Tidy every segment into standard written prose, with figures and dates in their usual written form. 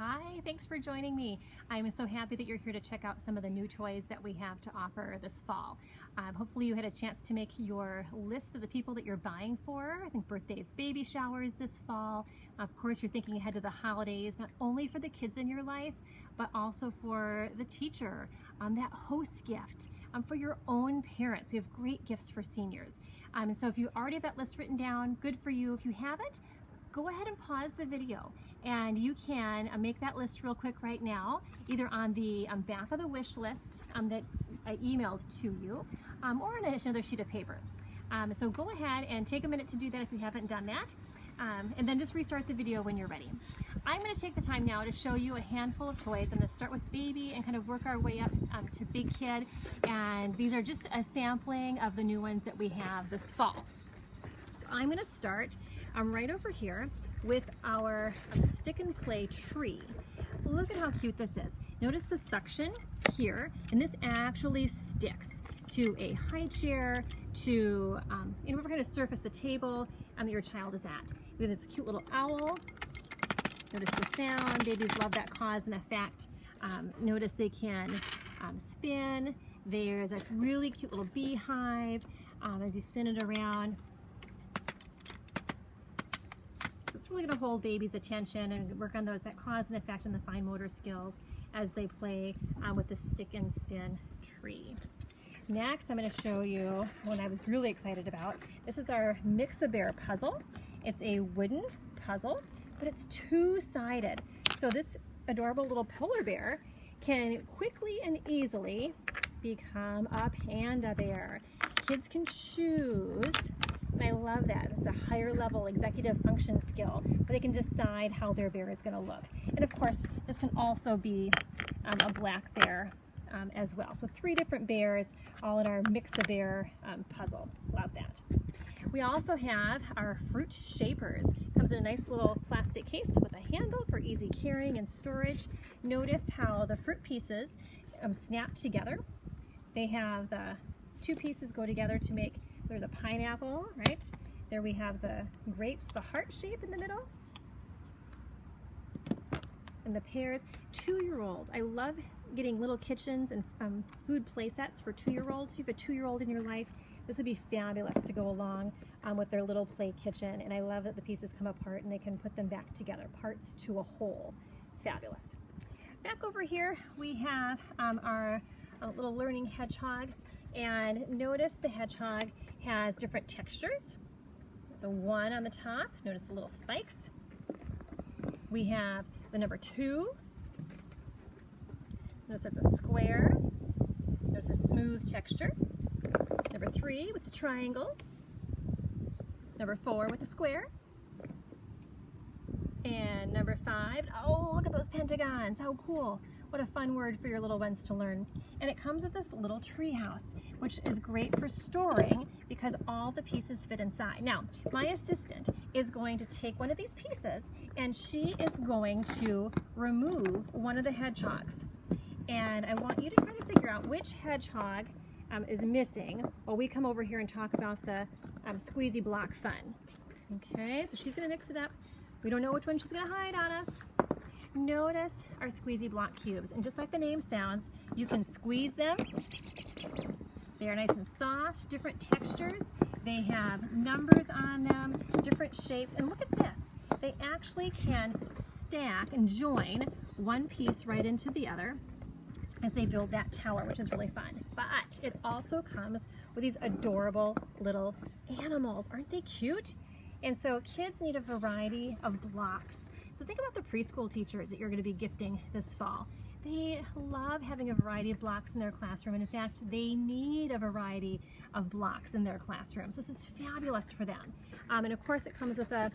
Hi, thanks for joining me. I'm so happy that you're here to check out some of the new toys that we have to offer this fall. Hopefully you had a chance to make your list of the people that you're buying for. I think birthdays, baby showers this fall. Of course, you're thinking ahead to the holidays, not only for the kids in your life, but also for the teacher, that host gift, for your own parents. We have great gifts for seniors. So if you already have that list written down, good for you. If you haven't, go ahead and pause the video and you can make that list real quick right now, either on the back of the wish list that I emailed to you, or on another sheet of paper. So go ahead and take a minute to do that if you haven't done that, and then just restart the video when you're ready. I'm going to take the time now to show you a handful of toys. I'm going to start with baby and kind of work our way up to big kid, and these are just a sampling of the new ones that we have this fall. So I'm going to start right over here with our stick and play tree. Look at how cute this is. Notice the suction here, and this actually sticks to a high chair, to whatever kind of surface the table that your child is at. We have this cute little owl. Notice the sound. Babies love that cause and effect. Notice they can spin. There's a really cute little beehive as you spin it around. It's really going to hold baby's attention and work on those that cause and effect and the fine motor skills as they play with the stick and spin tree. Next, I'm going to show you one I was really excited about. This is our Mix-A-Bear puzzle. It's a wooden puzzle, but it's two-sided. So this adorable little polar bear can quickly and easily become a panda bear. Kids can choose. And I love that. It's a higher level executive function skill where they can decide how their bear is going to look. And of course, this can also be a black bear as well. So 3 different bears all in our Mix-A-Bear puzzle. Love that. We also have our fruit shapers. Comes in a nice little plastic case with a handle for easy carrying and storage. Notice how the fruit pieces snap together. They have the 2 pieces go together to make. There's a pineapple, right? There we have the grapes, the heart shape in the middle. And the pears. 2-year-old. I love getting little kitchens and food play sets for 2-year-olds. If you have a 2-year-old in your life, this would be fabulous to go along with their little play kitchen. And I love that the pieces come apart and they can put them back together, parts to a whole. Fabulous. Back over here, we have our little learning hedgehog. And notice the hedgehog has different textures. There's a 1 on the top. Notice the little spikes. We have the number 2. Notice that's a square. Notice a smooth texture. Number 3 with the triangles. Number 4 with the square. And number 5, oh, look at those pentagons. How cool. What a fun word for your little ones to learn. And it comes with this little tree house, which is great for storing because all the pieces fit inside. Now, my assistant is going to take one of these pieces and she is going to remove one of the hedgehogs. And I want you to try to figure out which hedgehog is missing while we come over here and talk about the Squeezy block fun. Okay, so she's going to mix it up. We don't know which one she's going to hide on us. Notice our Squeezy block cubes, and just like the name sounds, you can squeeze them. They are nice and soft, different textures. They have numbers on them, different shapes, and look at this. They actually can stack and join one piece right into the other as they build that tower, which is really fun. But it also comes with these adorable little animals. Aren't they cute? And so kids need a variety of blocks. So think about the preschool teachers that you're going to be gifting this fall. They love having a variety of blocks in their classroom, and in fact, they need a variety of blocks in their classroom. So this is fabulous for them. And of course, it comes with the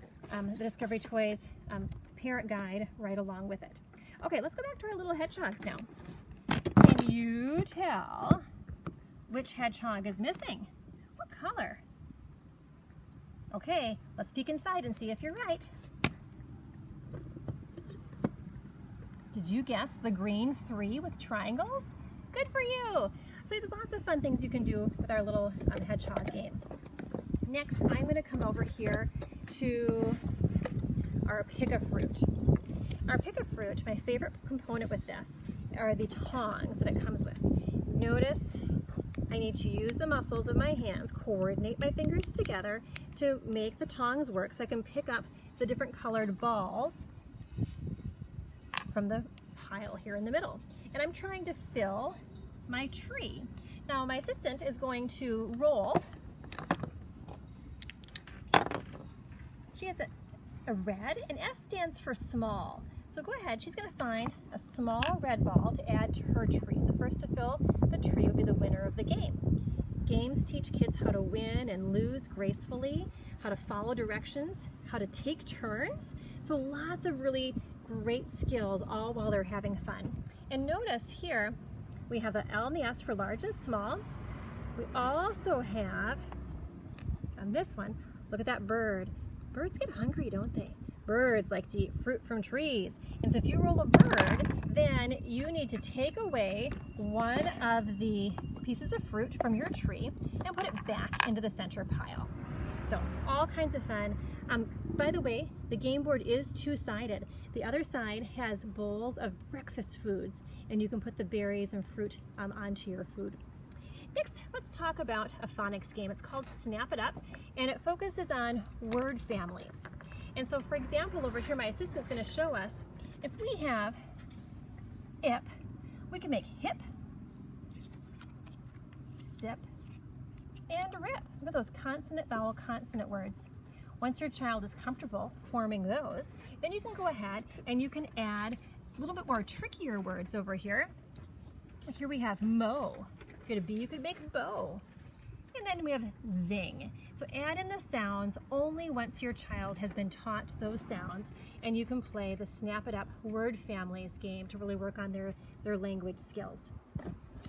Discovery Toys parent guide right along with it. Okay, let's go back to our little hedgehogs now. Can you tell which hedgehog is missing? What color? Okay, let's peek inside and see if you're right. Did you guess the green 3 with triangles? Good for you! So there's lots of fun things you can do with our little hedgehog game. Next, I'm going to come over here to our Pika Fruit. Our Pika Fruit Fruit, my favorite component with this are the tongs that it comes with. Notice I need to use the muscles of my hands, coordinate my fingers together to make the tongs work so I can pick up the different colored balls from the pile here in the middle. And I'm trying to fill my tree. Now my assistant is going to roll. She has a red, and S stands for small. So go ahead, she's going to find a small red ball to add to her tree. The first to fill the tree will be the winner of the game. Games teach kids how to win and lose gracefully, how to follow directions, how to take turns. So lots of really great skills, all while they're having fun. And notice here, we have the L and the S for large and small. We also have, on this one, look at that bird. Birds get hungry, don't they? Birds like to eat fruit from trees. And so if you roll a bird, then you need to take away one of the pieces of fruit from your tree and put it back into the center pile. So all kinds of fun. By the way, the game board is two-sided. The other side has bowls of breakfast foods, and you can put the berries and fruit onto your food. Next, let's talk about a phonics game. It's called Snap It Up, and it focuses on word families. And so, for example, over here, my assistant's going to show us, if we have ip, we can make hip, sip, and rip. Look at those consonant, vowel, consonant words. Once your child is comfortable forming those, then you can go ahead and you can add a little bit more trickier words over here. Here we have mow. If you had a B, you could make bow. And then we have zing. So add in the sounds only once your child has been taught those sounds, and you can play the Snap It Up word families game to really work on their language skills.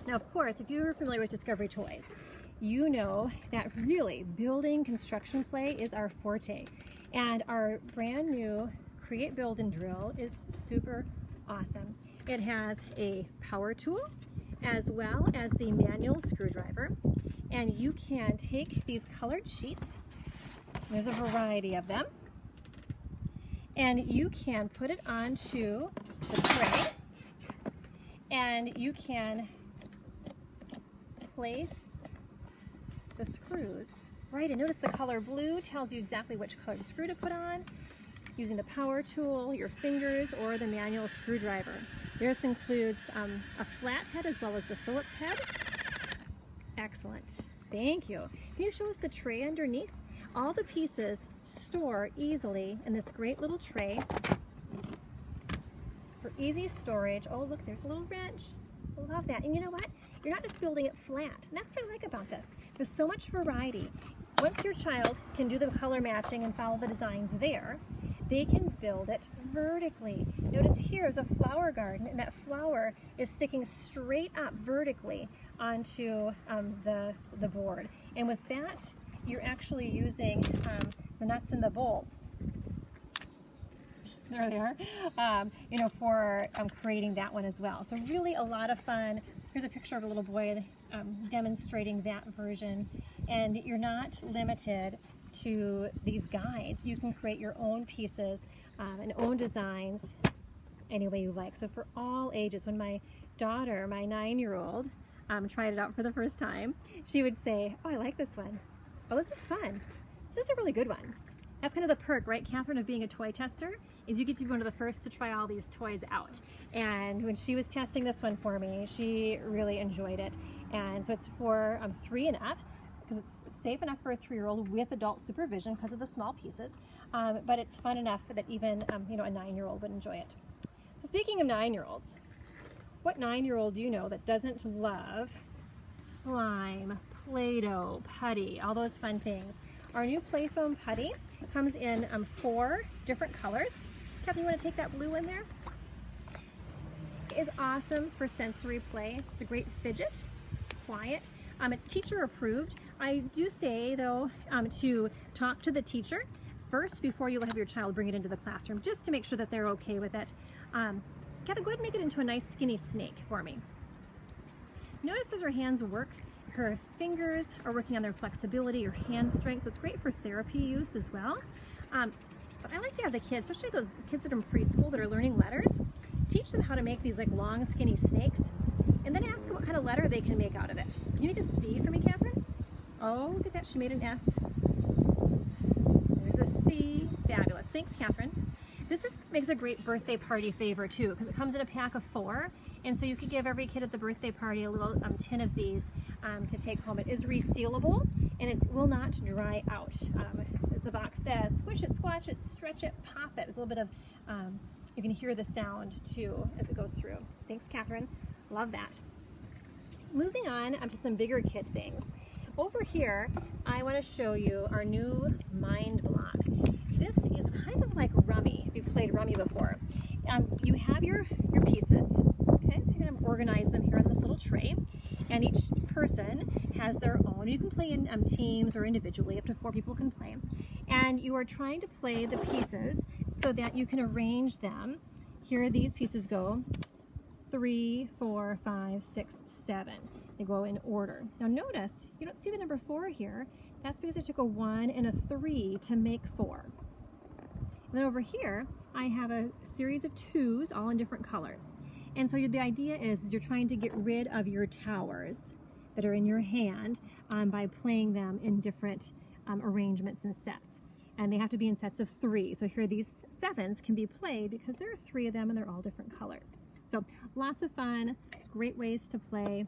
Now, of course, if you're familiar with Discovery Toys, you know that really building construction play is our forte. And our brand new Create, Build, and Drill is super awesome. It has a power tool as well as the manual screwdriver. And you can take these colored sheets, there's a variety of them, and you can put it onto the tray, and you can place the screws right in. Notice the color blue tells you exactly which colored screw to put on using the power tool, your fingers, or the manual screwdriver. This includes a flat head as well as the Phillips head. Excellent. Thank you. Can you show us the tray underneath? All the pieces store easily in this great little tray for easy storage. Oh, look, there's a little wrench. I love that. And you know what? You're not just building it flat. And that's what I like about this. There's so much variety. Once your child can do the color matching and follow the designs there, they can build it vertically. Notice here's a flower garden, and that flower is sticking straight up vertically onto the board. And with that, you're actually using the nuts and the bolts. There they are, you know, for creating that one as well. So really a lot of fun. Here's a picture of a little boy demonstrating that version. And you're not limited to these guides. You can create your own pieces and own designs any way you like. So for all ages, when my daughter, my 9-year-old, tried it out for the first time, she would say, oh, I like this one. Oh, this is fun. This is a really good one. That's kind of the perk, right, Catherine, of being a toy tester, is you get to be one of the first to try all these toys out. And when she was testing this one for me, she really enjoyed it. And so it's for 3 and up, because it's safe enough for a 3-year-old with adult supervision because of the small pieces. But it's fun enough that even you know, a 9-year-old would enjoy it. So speaking of 9-year-olds, what 9-year-old do you know that doesn't love slime, Play-Doh, putty, all those fun things? Our new Play Foam putty comes in 4 different colors. Kathy, you want to take that blue in there? It is awesome for sensory play. It's a great fidget. It's quiet. It's teacher approved. I do say though to talk to the teacher first before you have your child bring it into the classroom, just to make sure that they're okay with it. Kathy, go ahead and make it into a nice skinny snake for me. Notice as her hands work, her fingers are working on their flexibility, her hand strength, so it's great for therapy use as well. But I like to have the kids, especially those kids that are in preschool that are learning letters, how to make these like long skinny snakes, and then ask what kind of letter they can make out of it. Can you just see for me, Catherine? Oh, look at that, she made an S. There's a C. Fabulous. Thanks, Catherine. This makes a great birthday party favor too, because it comes in a pack of 4, and so you could give every kid at the birthday party a little tin of these to take home. It is resealable, and it will not dry out. As the box says, squish it, squash it, stretch it, pop it. There's a little bit of, you can hear the sound too as it goes through. Thanks, Catherine. Love that. Moving on to some bigger kid things. Over here, I want to show you our new mind block. This is kind of like rummy, if you've played rummy before. You have your pieces, okay? So you're going to organize them here on this little tray, and each person has their own. You can play in teams or individually, up to 4 people can play. And you are trying to play the pieces so that you can arrange them. Here these pieces go 3, 4, 5, 6, 7. They go in order. Now notice, you don't see the number 4 here. That's because I took a 1 and a 3 to make 4. And then over here, I have a series of 2s, all in different colors. And so the idea is you're trying to get rid of your towers that are in your hand by playing them in different arrangements and sets. And they have to be in sets of 3. So here these 7s can be played because there are 3 of them and they're all different colors. So lots of fun, great ways to play,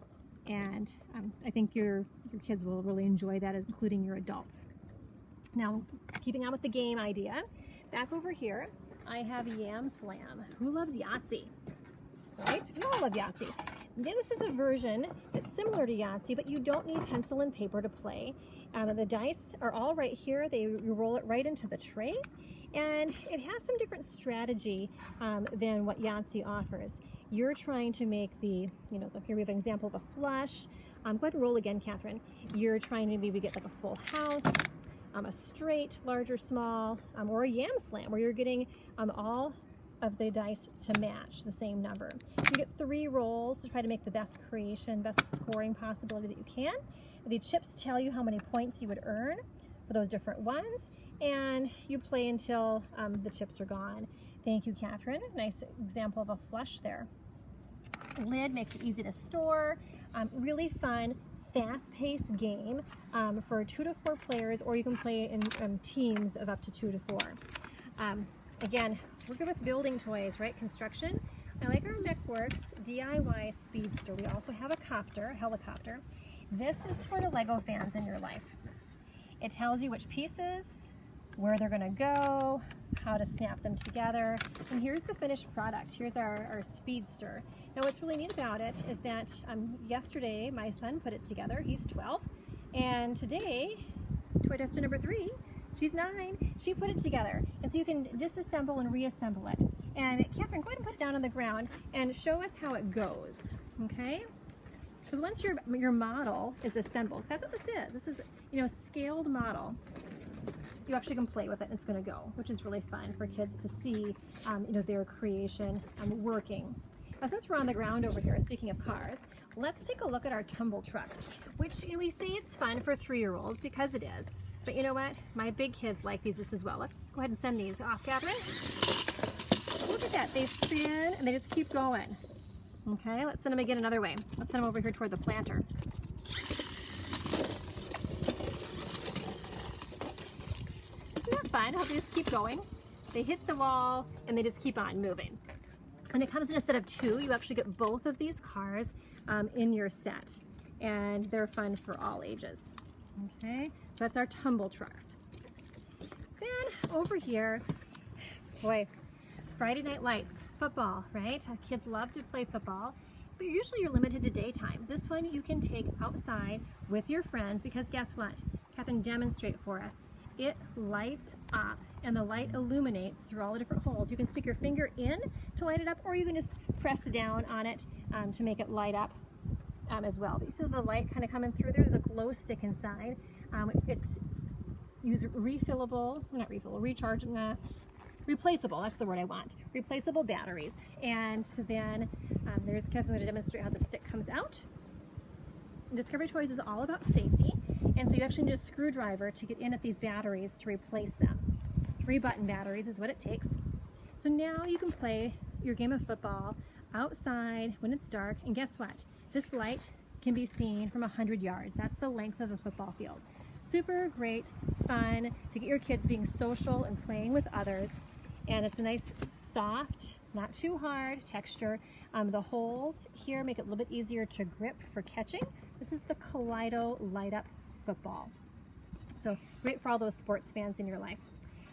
and I think your kids will really enjoy that, including your adults. Now, keeping on with the game idea, back over here, I have Yam Slam. Who loves Yahtzee? Right? We all love Yahtzee. This is a version that's similar to Yahtzee, but you don't need pencil and paper to play. The dice are all right here. You roll it right into the tray, and it has some different strategy than what Yahtzee offers. You're trying to make here we have an example of a flush. Go ahead and roll again, Catherine. You're trying to maybe get like a full house, a straight, large or small, or a Yam Slam, where you're getting all of the dice to match the same number. You get 3 rolls to try to make the best creation, best scoring possibility that you can. The chips tell you how many points you would earn for those different ones, and you play until the chips are gone. Thank you, Catherine. Nice example of a flush there. Lid makes it easy to store. Really fun, fast-paced game for 2 to 4 players, or you can play in teams of up to 2 to 4. Again, we're good with building toys, right? Construction. I like our MechWorks DIY Speedster. We also have a helicopter. This is for the Lego fans in your life. It tells you which pieces, where they're going to go, how to snap them together. And here's the finished product. Here's our Speedster. Now what's really neat about it is that yesterday my son put it together. He's 12. And today, toy tester number 3, she's 9, she put it together. And so you can disassemble and reassemble it. And Catherine, go ahead and put it down on the ground and show us how it goes, okay? Because once your model is assembled, that's what this is. This is, scaled model. You actually can play with it and it's going to go, which is really fun for kids to see, their creation working. Now, since we're on the ground over here, speaking of cars, let's take a look at our Tumble Trucks, which we say it's fun for 3-year-olds because it is. But you know what? My big kids like these as well. Let's go ahead and send these off, Catherine. Look at that. They spin and they just keep going. Okay, let's send them again another way. Let's send them over here toward the planter. Isn't that fun how they just keep going? They hit the wall and they just keep on moving. And it comes in a set of 2. You actually get both of these cars in your set. And they're fun for all ages. Okay, so that's our Tumble Trucks. Then over here, boy, Friday Night Lights, football, right? Kids love to play football, but usually you're limited to daytime. This one you can take outside with your friends because guess what? Catherine, demonstrate for us. It lights up and the light illuminates through all the different holes. You can stick your finger in to light it up, or you can just press down on it to make it light up as well. But you see the light kind of coming through. There's a glow stick inside. It's refillable, not refillable, rechargeable, replaceable, that's the word I want. Replaceable batteries. And so then there's Cat's going to demonstrate how the stick comes out. Discovery Toys is all about safety, and so you actually need a screwdriver to get in at these batteries to replace them. 3 button batteries is what it takes. So now you can play your game of football outside when it's dark, and guess what? This light can be seen from 100 yards. That's the length of a football field. Super great fun to get your kids being social and playing with others. And it's a nice soft, not too hard texture. The holes here make it a little bit easier to grip for catching. This is the Kaleido Light Up Football. So great for all those sports fans in your life.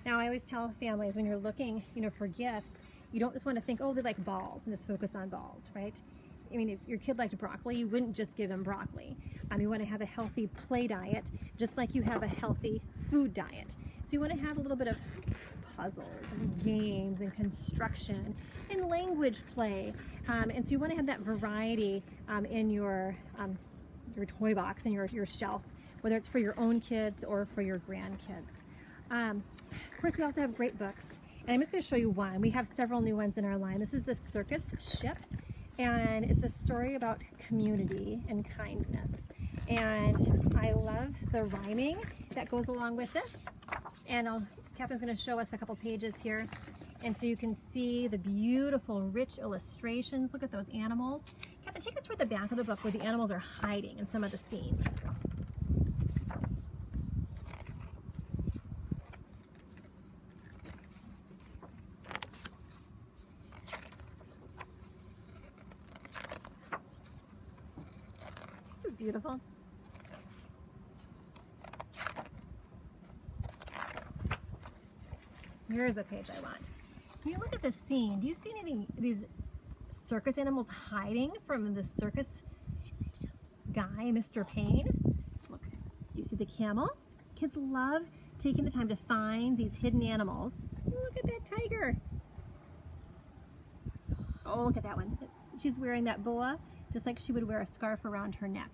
Now I always tell families when you're looking, for gifts, you don't just want to think, oh, they like balls and just focus on balls, right? I mean, if your kid liked broccoli, you wouldn't just give him broccoli. You want to have a healthy play diet, just like you have a healthy food diet. So you want to have a little bit of puzzles and games and construction and language play. And so you want to have that variety in your toy box and your shelf, whether it's for your own kids or for your grandkids. Of course, we also have great books. And I'm just going to show you one. We have several new ones in our line. This is the Circus Ship. And it's a story about community and kindness. And I love the rhyming that goes along with this. And Catherine's going to show us a couple pages here. And so you can see the beautiful, rich illustrations. Look at those animals. Catherine, take us toward the back of the book where the animals are hiding in some of the scenes. This is beautiful. Here's a page I want. When you look at this scene, do you see any of these circus animals hiding from the circus guy, Mr. Payne? Look, you see the camel? Kids love taking the time to find these hidden animals. Look at that tiger. Oh, look at that one. She's wearing that boa just like she would wear a scarf around her neck.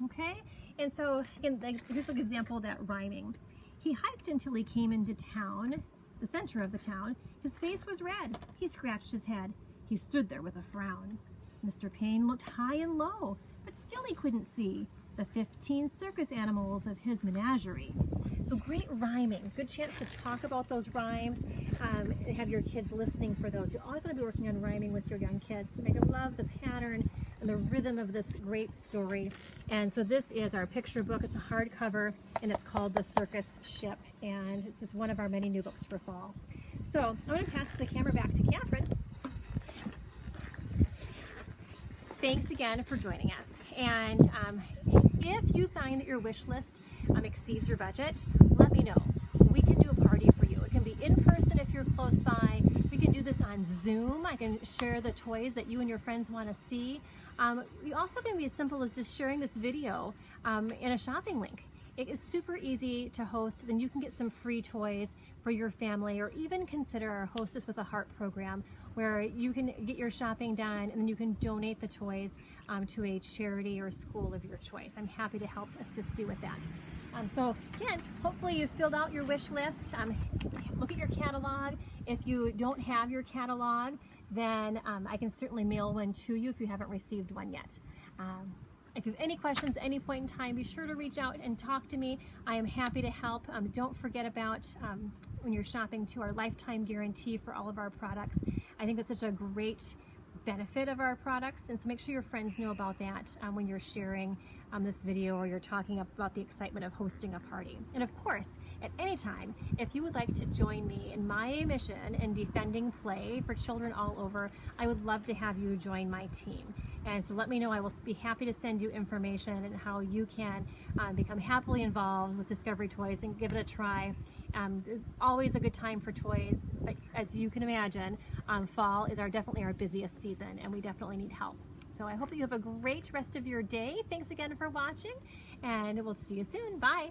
Okay? And so, again, here's an example of that rhyming. He hiked until he came into town, the center of the town. His face was red. He scratched his head. He stood there with a frown. Mr. Payne looked high and low, but still he couldn't see the 15 circus animals of his menagerie. So great rhyming. Good chance to talk about those rhymes and have your kids listening for those. You always want to be working on rhyming with your young kids. They can love the pattern and the rhythm of this great story. And so this is our picture book. It's a hardcover and it's called The Circus Ship. And it's just one of our many new books for fall. So I'm going to pass the camera back to Catherine. Thanks again for joining us. And if you find that your wish list exceeds your budget, let me know. We can do a party for you. It can be in person if you're close by. We can do this on Zoom. I can share the toys that you and your friends want to see. We also can be as simple as just sharing this video in a shopping link. It is super easy to host. Then you can get some free toys for your family, or even consider our Hostess with a Heart program, where you can get your shopping done and then you can donate the toys to a charity or school of your choice. I'm happy to help assist you with that. So again, hopefully you filled out your wish list. Look at your catalog. If you don't have your catalog, then I can certainly mail one to you if you haven't received one yet. If you have any questions at any point in time, be sure to reach out and talk to me. I am happy to help. Don't forget about, when you're shopping, to our lifetime guarantee for all of our products. I think that's such a great benefit of our products, and so make sure your friends know about that when you're sharing this video or you're talking about the excitement of hosting a party. And of course, at any time, if you would like to join me in my mission in defending play for children all over, I would love to have you join my team. And so let me know. I will be happy to send you information and how you can become happily involved with Discovery Toys and give it a try. There's always a good time for toys, but as you can imagine, fall is definitely our busiest season, and we definitely need help. So I hope that you have a great rest of your day. Thanks again for watching, and we'll see you soon. Bye.